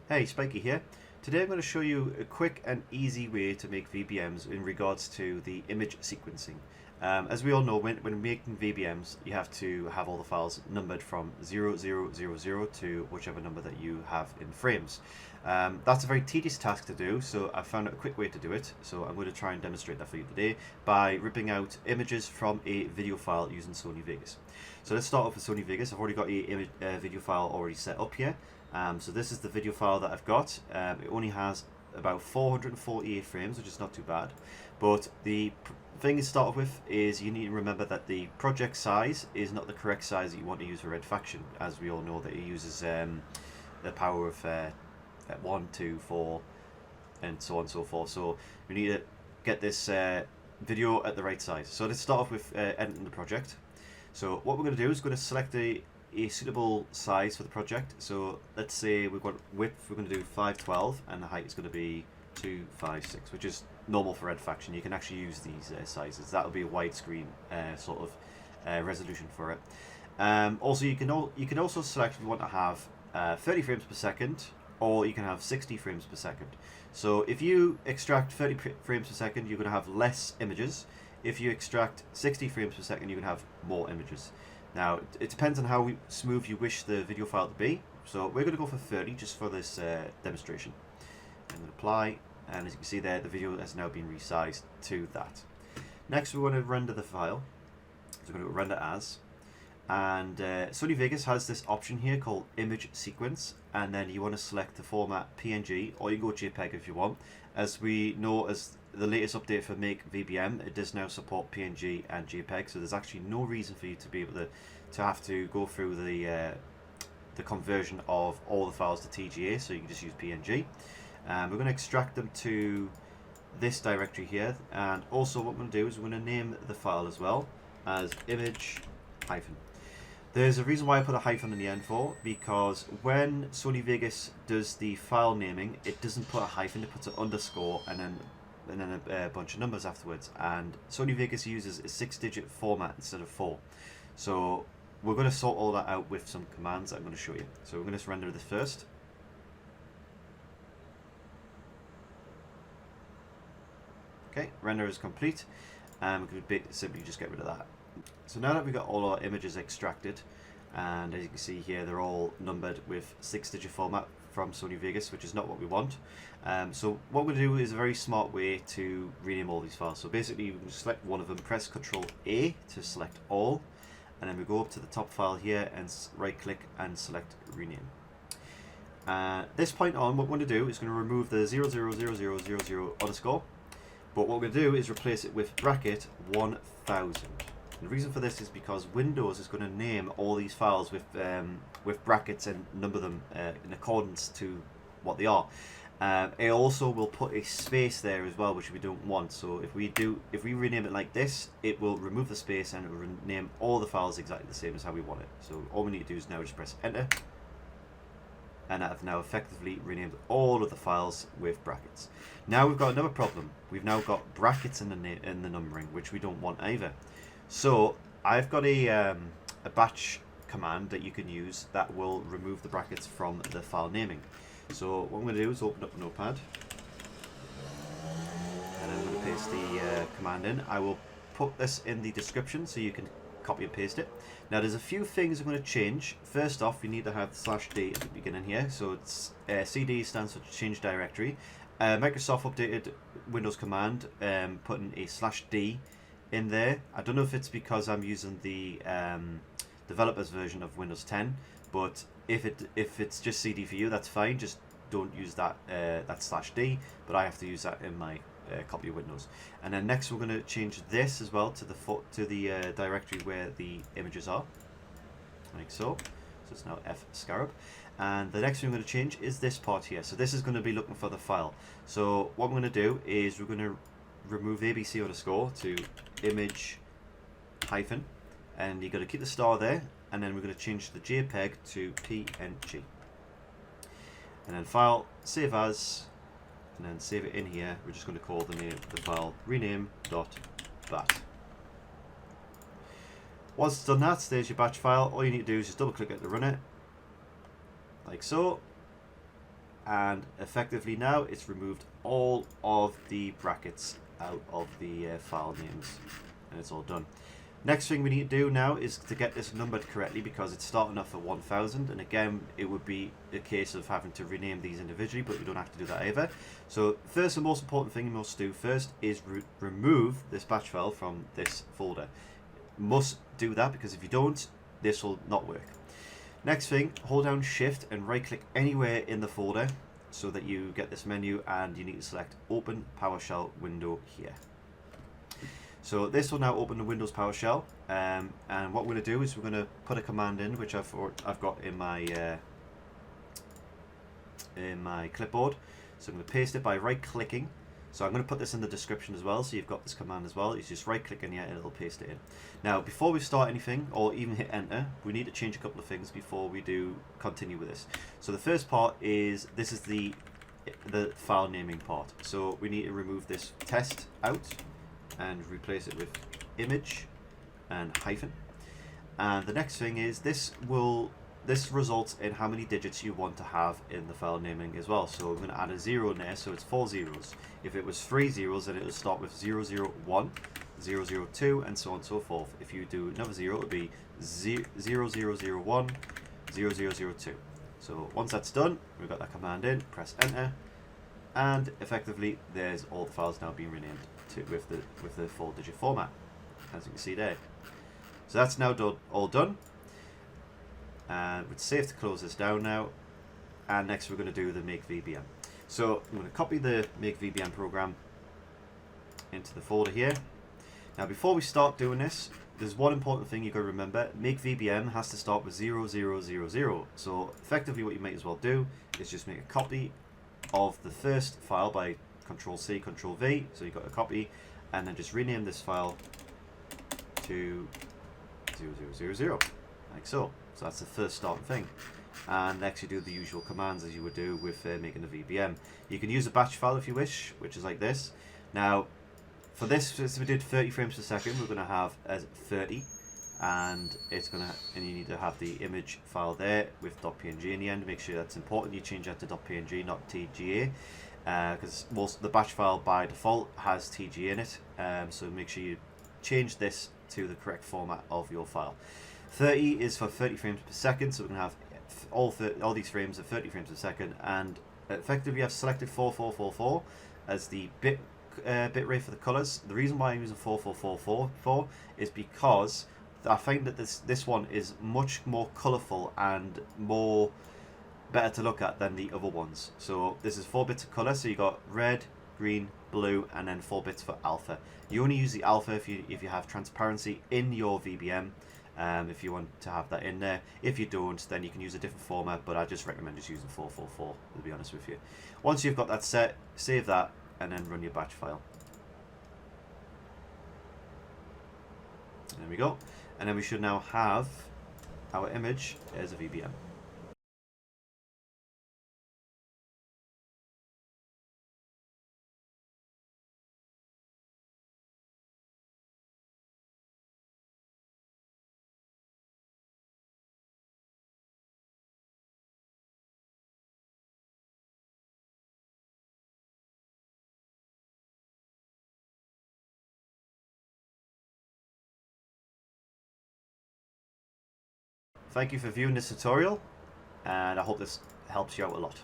Hey, Spiky here. Today I'm going to show you a quick and easy way to make VBMs in regards to the image sequencing. As we all know, when making VBMs, you have to have all the files numbered from 0000 to whichever number that you have in frames. That's a very tedious task to do, so I found a quick way to do it. So I'm going to try and demonstrate that for you today by ripping out images from a video file using Sony Vegas. So let's start off with Sony Vegas. I've already got a video file already set up here. So this is the video file that I've got. It only has about 448 frames, which is not too bad. But the thing to start with is you need to remember that the project size is not the correct size that you want to use for Red Faction, as we all know that it uses the power of 1, 2, 4, and so on and so forth. So we need to get this video at the right size. So let's start off with editing the project. So what we're going to do is we're going to select a suitable size for the project. So let's say we've got width, we're going to do 512, and the height is going to be 256, which is normal for Red Faction. You can actually use these sizes. That'll be a widescreen sort of resolution for it. Also, you can also select if you want to have 30 frames per second, or you can have 60 frames per second. So if you extract 30 frames per second, you're going to have less images. If you extract 60 frames per second, you can have more images. Now, it depends on how smooth you wish the video file to be. So we're going to go for 30 just for this demonstration. I'm going to apply, and as you can see there, the video has now been resized to that. Next, we want to render the file. So we're going to render as. And Sony Vegas has this option here called image sequence, and then you want to select the format PNG, or you can go JPEG if you want. As we know, as the latest update for MakeVBM, it does now support PNG and JPEG, so there's actually no reason for you to be able to have to go through the conversion of all the files to TGA, so you can just use PNG. We're going to extract them to this directory here, and also what we're going to do is we're going to name the file as well as image hyphen. There's a reason why I put a hyphen in the end for, because when Sony Vegas does the file naming, it doesn't put a hyphen, it puts an underscore and then a bunch of numbers afterwards. And Sony Vegas uses a 6-digit format instead of 4. So we're going to sort all that out with some commands that I'm going to show you. So we're going to render this first. Okay, render is complete, and we could simply just get rid of that. So now that we've got all our images extracted, and as you can see here, they're all numbered with 6-digit format from Sony Vegas, which is not what we want. So what we're going to do is a very smart way to rename all these files. So basically, you can select one of them, press Ctrl A to select all, and then we go up to the top file here and right-click and select rename. This point on, what we're going to do is going to remove the 000000 underscore, but what we're going to do is replace it with bracket 1000. And the reason for this is because Windows is going to name all these files with brackets and number them in accordance to what they are. It also will put a space there as well, which we don't want. So if we rename it like this, it will remove the space and it will rename all the files exactly the same as how we want it. So all we need to do is now just press enter, and I've now effectively renamed all of the files with brackets. Now we've got another problem. We've now got brackets in the numbering, which we don't want either. So I've got a batch command that you can use that will remove the brackets from the file naming. So what I'm going to do is open up Notepad, and I'm going to paste the command in. I will put this in the description so you can copy and paste it. Now there's a few things I'm going to change. First off, you need to have /d at the beginning here. So it's CD stands for change directory. Microsoft updated Windows command, putting a /d in there. I don't know if it's because I'm using the developers version of Windows 10, but if it's just CD for you, that's fine. Just don't use that /d, but I have to use that in my copy of Windows. And then next we're going to change this as well to the directory where the images are, like so. So it's now F scarab. And the next thing we're going to change is this part here. So this is going to be looking for the file. So what we're going to do is we're going to remove ABC underscore to image hyphen, and you're going to keep the star there, and then we're going to change the JPEG to PNG, and then file, save as, and then save it in here. We're just going to call the name of the file rename.bat. Once it's done that, there's your batch file. All you need to do is just double click it to run it, like so. and effectively now it's removed all of the brackets out of the file names, and it's all done. Next thing we need to do now is to get this numbered correctly, because it's starting off at 1000, and again it would be a case of having to rename these individually, but you don't have to do that either. So first, the most important thing you must do first is remove this batch file from this folder. Must do that, because if you don't, this will not work. Next thing, hold down Shift and right click anywhere in the folder so that you get this menu, and you need to select Open PowerShell window here. So this will now open the Windows PowerShell, and what we're going to do is we're going to put a command in, which I've got in my clipboard. So I'm going to paste it by right clicking. So I'm going to put this in the description as well, so you've got this command as well. It's just right click in here and it'll paste it in. Now before we start anything or even hit enter, we need to change a couple of things before we do continue with this. So the first part is, this is the file naming part. So we need to remove this test out and replace it with image and hyphen. And the next thing is, this results in how many digits you want to have in the file naming as well. So we're going to add a 0 in there, so it's 4 zeros. If it was 3 zeros, then it would start with 001, 002, and so on and so forth. If you do another 0, it would be 0001, 0002. So once that's done, we've got that command in, press enter, and effectively there's all the files now being renamed with the 4-digit format, as you can see there. So that's now all done. And it's safe to close this down now, and next we're going to do the MakeVBM. So I'm going to copy the MakeVBM program into the folder here. Now before we start doing this, there's one important thing you've got to remember. MakeVBM has to start with 0000. So effectively what you might as well do is just make a copy of the first file by Control-C, Control-V, so you've got a copy, and then just rename this file to 0000, like so. So that's the first starting thing. And next you do the usual commands as you would do with making a VBM. You can use a batch file if you wish, which is like this. Now, for this, since we did 30 frames per second, we're going to have as 30, and you need to have the image file there with .png in the end. Make sure that's important. You change that to .png, not TGA, because the batch file by default has TG in it. So make sure you change this to the correct format of your file. 30 is for 30 frames per second, so we're going to have all these frames at 30 frames per second, and effectively I've selected 4444 as the bit rate for the colors. The reason why I'm using 4444 is because I find that this one is much more colorful and better to look at than the other ones. So this is 4 bits of color, so you got red, green, blue, and then 4 bits for alpha. You only use the alpha if you have transparency in your VBM. If you want to have that in there. If you don't, then you can use a different format, but I just recommend just using 444, to be honest with you. Once you've got that set, save that, and then run your batch file. There we go. And then we should now have our image as a VBM. Thank you for viewing this tutorial, and I hope this helps you out a lot.